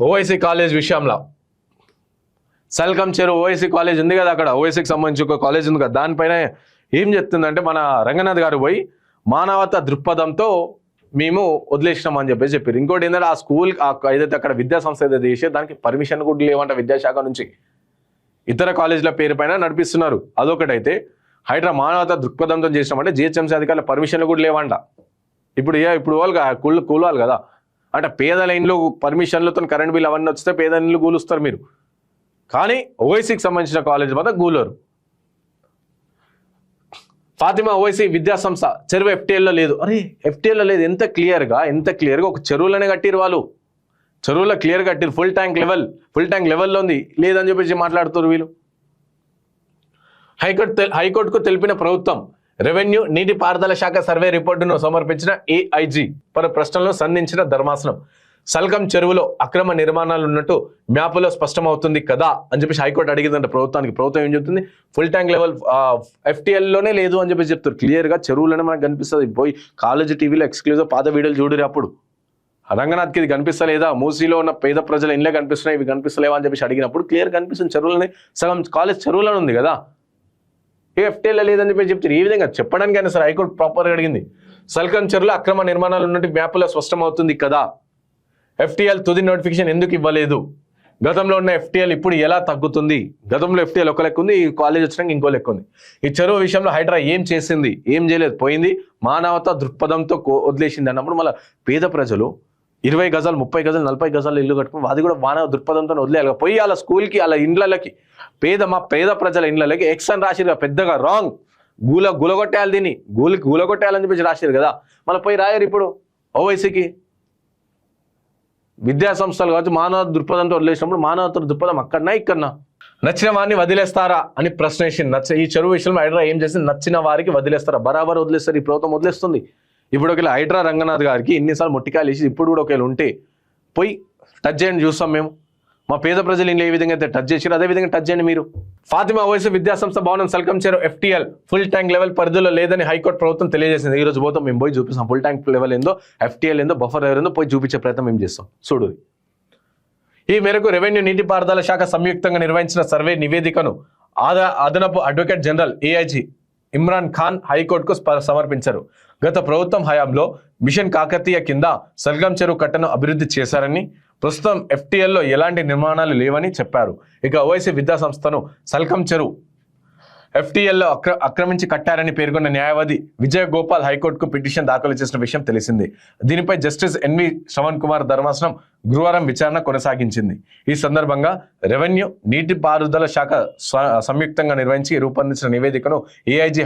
Owaisi college విషయంలో సల్కం చెరువు Owaisi college ఉంది కదా, అక్కడ ఓవైసీకి సంబంధించి ఒక కాలేజ్ ఉంది కదా, దానిపైన ఏం చెప్తుందంటే మన రంగనాథ్ గారు పోయి మానవతా దృక్పథంతో మేము వదిలేసినాం అని చెప్పారు. ఇంకోటి ఏంటంటే ఆ స్కూల్ ఏదైతే అక్కడ విద్యా సంస్థ ఏదైతే చేసే దానికి పర్మిషన్ కూడా లేవంట విద్యాశాఖ నుంచి, ఇతర కాలేజీల పేరు పైన నడిపిస్తున్నారు. అదొకటైతే హైడ్రా మానవతా దృక్పథంతో చేసినామంటే జిహెచ్ఎంసీ అధికారుల పర్మిషన్లు కూడా లేవంట. ఇప్పుడు వాళ్ళు కూలాలి కదా, అంటే పేదల ఇండ్లు పర్మిషన్లతో కరెంట్ బిల్ అవన్నీ వస్తే పేద ఇండ్లు కూలుస్తారు మీరు, కానీ ఓవైసీకి సంబంధించిన కాలేజ్ మాత్రం కూలరు. ఫాతిమా ఓవైసీ విద్యా సంస్థ చెరువు ఎఫ్టీఎల్లో లేదు. అరే ఎఫ్టీఎల్లో లేదు, ఎంత క్లియర్గా ఒక చెరువులోనే కట్టిరు వాళ్ళు, చెరువులో క్లియర్ కట్టిరు, ఫుల్ ట్యాంక్ లెవెల్లో ఉంది, లేదని చెప్పేసి మాట్లాడుతారు వీళ్ళు. హైకోర్టుకు తెలిపిన ప్రభుత్వం రెవెన్యూ నీటిపారుదల శాఖ సర్వే రిపోర్టును సమర్పించిన ఏఐజీ పలు ప్రశ్నలను సంధించిన ధర్మాసనం. సల్కం చెరువులో అక్రమ నిర్మాణాలు ఉన్నట్టు మ్యాప్లో స్పష్టమవుతుంది కదా అని చెప్పేసి హైకోర్టు అడిగిందంట ప్రభుత్వానికి. ప్రభుత్వం ఏం చెప్తుంది, ఫుల్ ట్యాంక్ లెవెల్ ఎఫ్టీఎల్లోనే లేదు అని చెప్పేసి చెప్తారు. క్లియర్గా చెరువులోనే మనకు కనిపిస్తుంది. పోయి కాలేజీ టీవీలో ఎక్స్క్లూజివ్ పాత వీడియోలు చూడరు. అప్పుడు రంగనాథ్కి ఇది కనిపిస్తలేదా, మూసీలో ఉన్న పేద ప్రజల ఇండ్లే కనిపిస్తున్నాయి, ఇవి కనిపిస్తలేవా అని చెప్పేసి అడిగినప్పుడు క్లియర్ కనిపిస్తుంది, చెరువులోనే సగం కాలేజ్ చెరువులోనే ఉంది కదా, ఏ ఎఫ్టీఎల్లో లేదని చెప్పి చెప్తారు. ఈ విధంగా చెప్పడానికి అయినా సరే హైకోర్టు ప్రాపర్గా అడిగింది. సల్కం చెరువులో అక్రమ నిర్మాణాలు ఉన్నట్టు మ్యాప్లో స్పష్టమవుతుంది కదా, ఎఫ్టీఎల్ తుది నోటిఫికేషన్ ఎందుకు ఇవ్వలేదు, గతంలో ఉన్న ఎఫ్టీఎల్ ఇప్పుడు ఎలా తగ్గుతుంది, గతంలో ఎఫ్టీఎల్ ఒక లెక్క ఉంది, ఈ కాలేజ్ వచ్చినాక ఇంకో లెక్క ఉంది. ఈ చెరువు విషయంలో హైడ్రా ఏం చేసింది, ఏం చేయలేదు, పోయింది మానవతా దృక్పథంతో వదిలేసింది అన్నప్పుడు మళ్ళీ పేద ప్రజలు 20 గజాలు 30 గజాలు 40 గజాలు ఇల్లు కట్టుకుని అది కూడా మానవ దృక్పథంతో వదిలేయాలి. పోయి వాళ్ళ స్కూల్కి వాళ్ళ ఇండ్లకి పేద ప్రజల ఇండ్లకి ఎక్స్ అని రాసిరు పెద్దగా, రాంగ్, గులగొట్టేయాలి, దీన్ని గులగొట్టేయాలని చెప్పేసి రాసిరు కదా, మళ్ళీ పోయి రాయరు ఇప్పుడు ఓవైసీకి. విద్యా సంస్థలు కావచ్చు మానవ దృక్పథంతో వదిలేసినప్పుడు మానవత దృక్పథం అక్కడనా ఇక్కడనా, నచ్చిన వారిని వదిలేస్తారా అని ప్రశ్న వేసింది. ఈ చెరువు విషయంలో హైడ్రా ఏం చేసింది, నచ్చిన వారికి వదిలేస్తారా, బరాబర్ వదిలేస్తారు, ఈ ప్రభుత్వం వదిలేస్తుంది. ఇప్పుడు ఒకవేళ హైడ్రా రంగనాథ్ గారికి ఎన్నిసార్లు మొట్టికాయలు వేసి ఇప్పుడు కూడా ఒకవేళ ఉంటే పోయి టచ్ చేయండి, చూస్తాం మేము. మా పేద ప్రజలు ఇంట్లో ఏ విధంగా అయితే టచ్ చేసారు అదే విధంగా టచ్ చేయండి మీరు. ఫాతిమా ఓవైసీ విద్యాసంస్థ భవనం సల్కం చెరువు ఎఫ్టీఎల్ ఫుల్ ట్యాంక్ లెవెల్ పరిధిలో లేదని హైకోర్టు ప్రభుత్వం తెలియజేసింది. ఈ రోజు పోతాం మేము, పోయి చూపిస్తాం ఫుల్ ట్యాంక్ లెవెల్ ఏందో, ఎఫ్టీఎల్ ఏందో, బఫర్ లెవెల్ ఏందో పోయి చూపించే ప్రయత్నం మేము చేస్తాం. చూడు, ఈ మేరకు రెవెన్యూ నీటిపారుదల శాఖ సంయుక్తంగా నిర్వహించిన సర్వే నివేదికను అదనపు advocate general AIG Imran Khan హైకోర్టుకు సమర్పించారు. గత ప్రభుత్వం హయాంలో మిషన్ కాకతీయ కింద సల్కం చెరువు కట్టను అభివృద్ధి చేశారని, ప్రస్తుతం ఎఫ్టీఎల్లో ఎలాంటి నిర్మాణాలు లేవని చెప్పారు. ఇక ఓవైసీ విద్యా సంస్థను సల్కం చెరువు ఎఫ్టీఎల్లో ఆక్రమించి కట్టారని పేర్కొన్న న్యాయవాది విజయ్ గోపాల్ హైకోర్టుకు పిటిషన్ దాఖలు చేసిన విషయం తెలిసింది. దీనిపై జస్టిస్ ఎన్వి శ్రవణ్ కుమార్ ధర్మాసనం గురువారం విచారణ కొనసాగించింది. ఈ సందర్భంగా రెవెన్యూ నీటిపారుదల శాఖ సంయుక్తంగా నిర్వహించి రూపొందించిన నివేదికను ఏఐజీ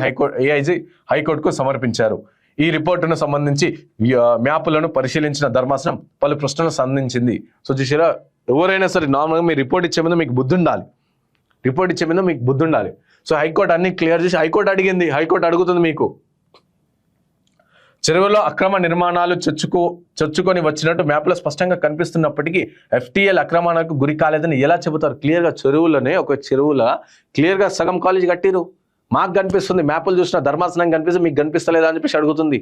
హైకోర్టుకు సమర్పించారు. ఈ రిపోర్టును సంబంధించి మ్యాపులను పరిశీలించిన ధర్మాసనం పలు ప్రశ్నలు సంధించింది. సో చూసారా, ఎవరైనా సరే నార్మల్గా మీరు రిపోర్ట్ ఇచ్చే ముందు మీకు బుద్ధి ఉండాలి. సో హైకోర్టు అన్ని క్లియర్ చేసి హైకోర్టు అడిగింది, హైకోర్టు అడుగుతుంది మీకు, చెరువులో అక్రమ నిర్మాణాలు చొచ్చుకొని వచ్చినట్టు మ్యాప్లో స్పష్టంగా కనిపిస్తున్నప్పటికీ ఎఫ్టీఎల్ అక్రమాలకు గురి కాలేదని ఎలా చెబుతారు? క్లియర్గా చెరువులోనే ఒక చెరువులో క్లియర్గా సగం కాలేజ్ కట్టిరు, మాకు కనిపిస్తుంది, మ్యాపులు చూసిన ధర్మాసనం కనిపిస్తుంది, మీకు కనిపిస్తలేదా అని చెప్పేసి అడుగుతుంది.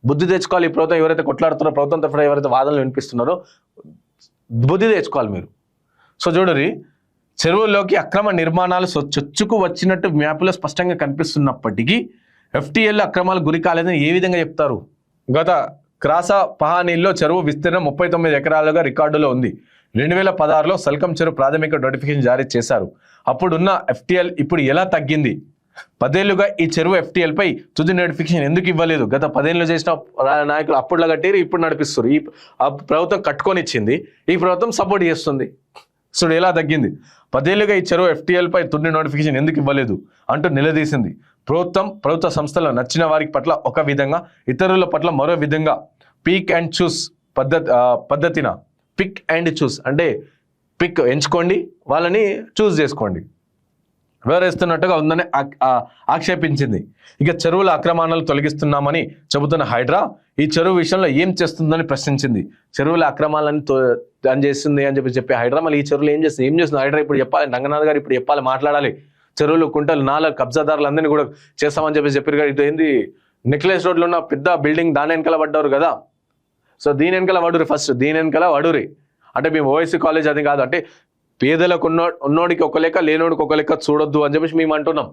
బుద్ధి తెచ్చుకోవాలి. ఈ ప్రభుత్వం ఎవరైతే కొట్లాడుతున్నారో, ప్రభుత్వం తరఫున ఎవరైతే వాదనలు వినిపిస్తున్నారో బుద్ధి తెచ్చుకోవాలి మీరు. సో చూడరి, చెరువుల్లోకి అక్రమ నిర్మాణాలు చొచ్చుకు వచ్చినట్టు మ్యాప్లో స్పష్టంగా కనిపిస్తున్నప్పటికీ ఎఫ్టీఎల్ అక్రమాలు గురి కాలేదని ఏ విధంగా చెప్తారు? గత క్రాసా పహానీల్లో చెరువు విస్తీర్ణం 39 ఎకరాలుగా రికార్డులో ఉంది. 2016లో సల్కం చెరువు ప్రాథమిక నోటిఫికేషన్ జారీ చేశారు. అప్పుడున్న ఎఫ్టీఎల్ ఇప్పుడు ఎలా తగ్గింది? 10 ఏళ్లుగా ఈ చెరువు ఎఫ్టీఎల్ పై తుది నోటిఫికేషన్ ఎందుకు ఇవ్వలేదు? గత 10 ఏళ్ళు చేసిన నాయకులు అప్పుడులా కట్టారు, ఇప్పుడు నడిపిస్తారు. ఈ ప్రభుత్వం కట్టుకొని ఇచ్చింది, ఈ ప్రభుత్వం సపోర్ట్ చేస్తుంది. సో ఎలా తగ్గింది? 10 ఏళ్లుగా ఈ చెరువు ఎఫ్టీఎల్ పై తుది నోటిఫికేషన్ ఎందుకు ఇవ్వలేదు అంటూ నిలదీసింది. ప్రభుత్వ సంస్థలు నచ్చిన వారికి పట్ల ఒక విధంగా, ఇతరుల పట్ల మరో విధంగా పిక్ అండ్ చూస్ పద్ధతిన పిక్ అండ్ చూస్ అంటే పిక్ ఎంచుకోండి, వాళ్ళని చూస్ చేసుకోండి, వివరిస్తున్నట్టుగా ఉందని ఆక్షేపించింది. ఇక చెరువుల అక్రమాలను తొలగిస్తున్నామని చెబుతున్న హైడ్రా ఈ చెరువు విషయంలో ఏం చేస్తుందని ప్రశ్నించింది. చెరువుల అక్రమాలను చేస్తుంది అని చెప్పి హైడ్రా మళ్ళీ ఈ చెరువులు ఏం చేస్తుంది హైడ్రా ఇప్పుడు చెప్పాలి, రంగనాథ్ గారు ఇప్పుడు చెప్పాలి, మాట్లాడాలి. చెరువులు కుంటలు నాలుగు కబ్జాదారులందరినీ కూడా చేస్తామని చెప్పారు కదా. ఇటు ఏంది నెక్లెస్ రోడ్లో ఉన్న పెద్ద బిల్డింగ్ దాని వెనకాల పడ్డారు కదా. సో దీని వెనకాల వడురి, ఫస్ట్ దీని వెనకాల వడురి. అంటే మేము ఓవైసీ కాలేజ్ అది కాదు, అంటే పేదలకు ఉన్నోడికి ఒక లెక్క లేనోడికి ఒక లెక్క చూడొద్దు అని చెప్పేసి మేము అంటున్నాం.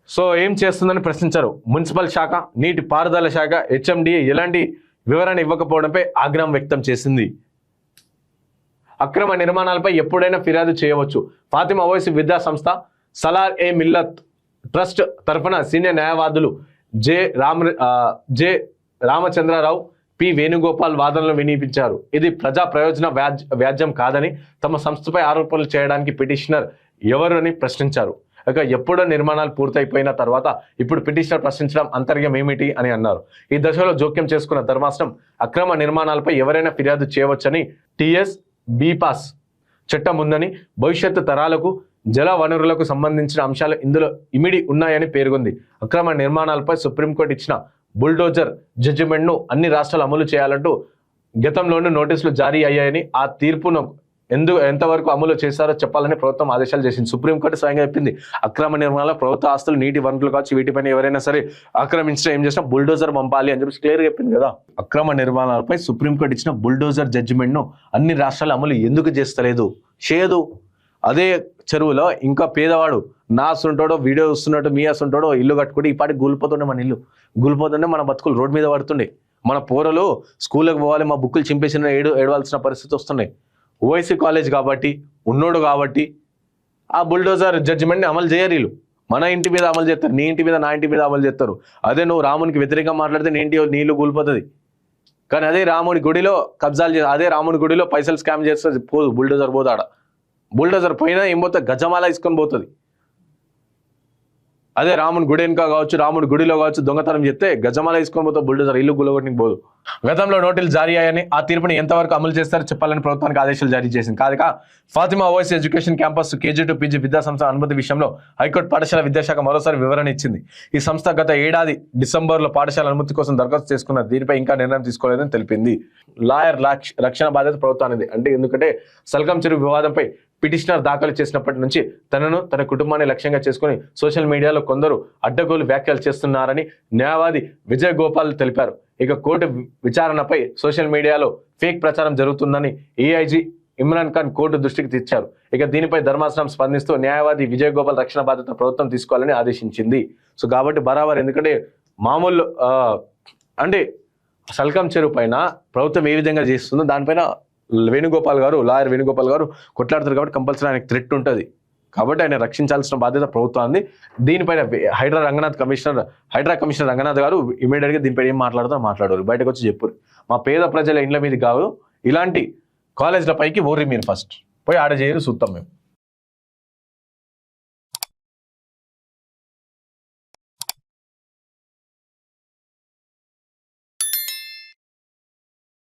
సో ఏం చేస్తుందని ప్రశ్నించారు. మున్సిపల్ శాఖ, నీటి పారుదల శాఖ, హెచ్ఎండిఏ ఎలాంటి వివరణ ఇవ్వకపోవడంపై ఆగ్రహం వ్యక్తం చేసింది. అక్రమ నిర్మాణాలపై ఎప్పుడైనా ఫిర్యాదు చేయవచ్చు. ఫాతిమా ఓవైసీ విద్యా సంస్థ, సలార్ ఏ మిల్లత్ ట్రస్ట్ తరఫున సీనియర్ న్యాయవాదులు జె రామచంద్రరావు, పి వేణుగోపాల్ వాదనలు వినిపించారు. ఇది ప్రజా ప్రయోజన వ్యాజ్యం కాదని, తమ సంస్థపై ఆరోపణలు చేయడానికి పిటిషనర్ ఎవరు అని ప్రశ్నించారు. ఇక ఎప్పుడో నిర్మాణాలు పూర్తయిపోయిన తర్వాత ఇప్పుడు పిటిషనర్ ప్రశ్నించడం అంతర్యం ఏమిటి అని అన్నారు. ఈ దశలో జోక్యం చేసుకున్న ధర్మాసనం అక్రమ నిర్మాణాలపై ఎవరైనా ఫిర్యాదు చేయవచ్చని, టిఎస్ బీపాస్ చట్టం ఉందని, భవిష్యత్తు తరాలకు జల వనరులకు సంబంధించిన అంశాలు ఇందులో ఇమిడి ఉన్నాయని పేర్కొంది. అక్రమ నిర్మాణాలపై సుప్రీంకోర్టు ఇచ్చిన బుల్డోజర్ జడ్జిమెంట్ను అన్ని రాష్ట్రాలు అమలు చేయాలంటూ గతంలోనూ నోటీసులు జారీ అయ్యాయని, ఆ తీర్పును ఎంతవరకు అమలు చేశారో చెప్పాలని ప్రభుత్వం ఆదేశాలు చేసింది. సుప్రీంకోర్టు స్వయంగా చెప్పింది, అక్రమ నిర్మాణాల ప్రభుత్వ ఆస్తులు, నీటి వనరులు కావచ్చు, వీటిపైన ఎవరైనా సరే ఆక్రమించినా ఏం చేసినా బుల్డోజర్ పంపాలి అని చెప్పి క్లియర్గా చెప్పింది కదా. అక్రమ నిర్మాణాలపై సుప్రీంకోర్టు ఇచ్చిన బుల్డోజర్ జడ్జిమెంట్ను అన్ని రాష్ట్రాలు అమలు ఎందుకు చేస్తలేదు? చేయదు. అదే చెరువులో ఇంకా పేదవాడు నా అసుంటాడో, వీడియో వస్తున్నట్టు మీ అసుంటాడో ఇల్లు కట్టుకుంటే ఈ పాటికి కూలిపోతుండే, మన ఇల్లు కూలిపోతుండే, మన బతుకులు రోడ్డు మీద పడుతుండే, మన పోరలు స్కూల్కి పోవాలి, మా బుక్కులు చింపేసిన ఏడవలసిన పరిస్థితి వస్తున్నాయి. ఓవైసీ కాలేజ్ కాబట్టి, ఉన్నోడు కాబట్టి ఆ బుల్డోజర్ జడ్జిమెంట్ని అమలు చేయరు. వీళ్ళు మన ఇంటి మీద అమలు చేస్తారు, నీ ఇంటి మీద, నా ఇంటి మీద అమలు చేస్తారు. అదే నువ్వు రామునికి వ్యతిరేకంగా మాట్లాడితే నీళ్ళు కూలిపోతుంది. కానీ అదే రాముని గుడిలో కబ్జాలు అదే రాముని గుడిలో పైసలు స్కామ్ చేస్తుంది, పోదు బుల్డోజర్ పోతాడ. బుల్డోజర్ పైన ఏం పోతుంది, గజమాల తీసుకొని పోతుంది. అదే రాముని గుడి వెనుక కావచ్చు, రాముడి గుడిలో కావచ్చు దొంగతనం చేస్తే గజమాల తీసుకొని పోతే బుల్డోజర్ ఇల్లు గులగొట్టనికి పోదు. గతంలో నోటీసులు జారీ అయ్యాయని, ఆ తీర్పుని ఎంతవరకు అమలు చేస్తారో చెప్పాలని ప్రభుత్వానికి ఆదేశాలు జారీ చేసింది. కాదుక Fatima Owaisi education campus KG to PG విద్యా సంస్థ అనుమతి విషయంలో హైకోర్టు పాఠశాల విద్యాశాఖ మరోసారి వివరణ ఇచ్చింది. ఈ సంస్థ గత ఏడాది డిసెంబర్లో పాఠశాల అనుమతి కోసం దరఖాస్తు చేసుకున్న, దీనిపై ఇంకా నిర్ణయం తీసుకోలేదని తెలిపింది. లాయర్ రక్షణ బాధ్యత ప్రభుత్వానికి. అంటే ఎందుకంటే సల్గం చెరువు వివాదంపై పిటిషనర్ దాఖలు చేసినప్పటి నుంచి తనను, తన కుటుంబాన్ని లక్ష్యంగా చేసుకుని సోషల్ మీడియాలో కొందరు అడ్డగోలు వ్యాఖ్యలు చేస్తున్నారని న్యాయవాది విజయ్ గోపాల్ తెలిపారు. ఇక కోర్టు విచారణపై సోషల్ మీడియాలో ఫేక్ ప్రచారం జరుగుతుందని ఏఐజీ ఇమ్రాన్ ఖాన్ కోర్టు దృష్టికి తెచ్చారు. ఇక దీనిపై ధర్మాసనం స్పందిస్తూ న్యాయవాది విజయ్ గోపాల్ రక్షణ బాధ్యత ప్రభుత్వం తీసుకోవాలని ఆదేశించింది. సో కాబట్టి బరాబర్, ఎందుకంటే మామూలు అంటే సల్కం చెరువు పైన ప్రభుత్వం ఏ విధంగా చేస్తుందో దానిపైన లాయర్ వేణుగోపాల్ గారు కొట్లాడుతారు కాబట్టి కంపల్సరీ ఆయనకు థ్రెట్ ఉంటుంది. కాబట్టి ఆయన రక్షించాల్సిన బాధ్యత ప్రభుత్వాన్ని. దీనిపైన హైడ్రా కమిషనర్ రంగనాథ్ గారు ఇమీడియట్గా దీనిపై ఏం మాట్లాడారు, బయటకు వచ్చి చెప్పారు. మా పేద ప్రజల ఇండ్ల మీద కాదు, ఇలాంటి కాలేజ్ల పైకి ఓర్రి మీరు ఫస్ట్ పోయి ఆడ చేయరు చూస్తాం మేము.